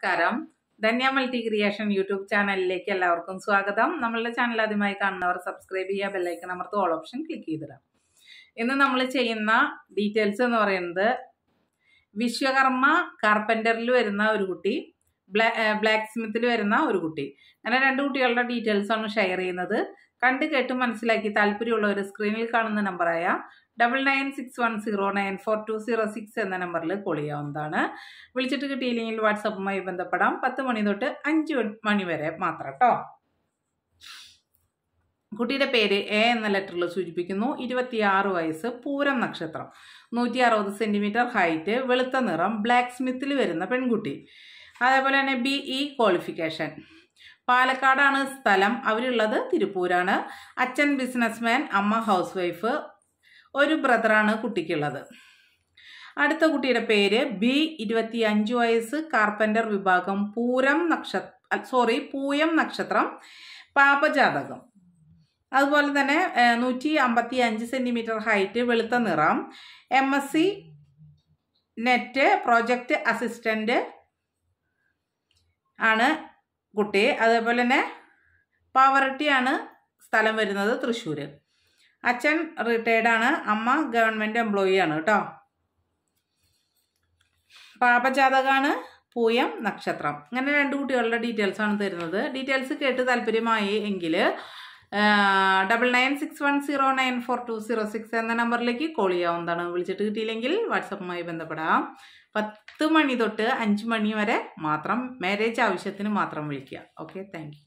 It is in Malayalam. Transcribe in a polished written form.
നമസ്കാരം. ധന്യ മൾട്ടി ക്രിയേഷൻ യൂട്യൂബ് ചാനലിലേക്ക് എല്ലാവർക്കും സ്വാഗതം. നമ്മളുടെ ചാനൽ ആദ്യമായി കാണുന്നവർ സബ്സ്ക്രൈബ് ചെയ്യുക, ബെല്ലൈക്കൺ അമർത്തുക, ഓൾ ഓപ്ഷൻ ക്ലിക്ക് ചെയ്തിടാം. ഇന്ന് നമ്മൾ ചെയ്യുന്ന ഡീറ്റെയിൽസ് എന്ന് പറയുന്നത് വിശ്വകർമ്മ കാർപ്പൻ്ററിൽ വരുന്ന ഒരു കുട്ടി, ബ്ലാക്ക് സ്മിത്തിൽ വരുന്ന ഒരു കുട്ടി, അങ്ങനെ രണ്ട് കുട്ടികളുടെ ഡീറ്റെയിൽസ് ആണ് ഷെയർ ചെയ്യുന്നത്. കണ്ട് കേട്ട് മനസ്സിലാക്കി താല്പര്യമുള്ളവർ സ്ക്രീനിൽ കാണുന്ന നമ്പറായ 9961094206 എന്ന നമ്പറിൽ കോൾ ചെയ്യാവുന്നതാണ്. വിളിച്ചിട്ട് കിട്ടിയില്ലെങ്കിൽ വാട്സപ്പുമായി ബന്ധപ്പെടാം. 10 മണി തൊട്ട് 5 മണി വരെ മാത്രം കേട്ടോ. കുട്ടിയുടെ പേര് എ എന്ന ലെറ്ററിൽ സൂചിപ്പിക്കുന്നു. 26 വയസ്സ്, പൂരം നക്ഷത്രം, 160 സെൻറ്റിമീറ്റർ ഹൈറ്റ്, വെളുത്ത നിറം, ബ്ലാക്ക് സ്മിത്തിൽ വരുന്ന പെൺകുട്ടി. അതേപോലെ തന്നെ BE ക്വാളിഫിക്കേഷൻ, പാലക്കാടാണ് സ്ഥലം, അവരുള്ളത് തിരുപ്പൂരാണ്. അച്ഛൻ ബിസിനസ്മാൻ, അമ്മ ഹൗസ് വൈഫ്, ഒരു ബ്രദറാണ് കുട്ടിക്കുള്ളത്. അടുത്ത കുട്ടിയുടെ പേര് B, 25 വയസ്സ്, കാർപ്പൻ്റർ വിഭാഗം, പൂയം നക്ഷത്രം, പാപജാതകം. അതുപോലെ തന്നെ 155 സെൻറ്റിമീറ്റർ ഹൈറ്റ്, വെളുത്ത നിറം, MSc നെറ്റ്, പ്രോജക്റ്റ് അസിസ്റ്റൻ്റ് ആണ് കുട്ടി. അതേപോലെ തന്നെ പാവറട്ടിയാണ് സ്ഥലം വരുന്നത്, തൃശ്ശൂർ. അച്ഛൻ റിട്ടയർഡാണ്, അമ്മ ഗവൺമെൻറ് എംപ്ലോയി ആണ് കേട്ടോ. പാപജാതകമാണ്, പൂയം നക്ഷത്രം. അങ്ങനെ രണ്ട് കുട്ടികളുടെ ഡീറ്റെയിൽസ് ആണ് തരുന്നത്. ഡീറ്റെയിൽസ് കേട്ട് താല്പര്യമായി എങ്കിൽ 9961094206 എന്ന നമ്പറിലേക്ക് കോൾ ചെയ്യാവുന്നതാണ്. വിളിച്ചിട്ട് കിട്ടിയില്ലെങ്കിൽ വാട്സപ്പുമായി ബന്ധപ്പെടാം. 10 മണി തൊട്ട് 5 മണി വരെ മാത്രം, മാരേജ് ആവശ്യത്തിന് മാത്രം വിളിക്കുക. Okay, thank you.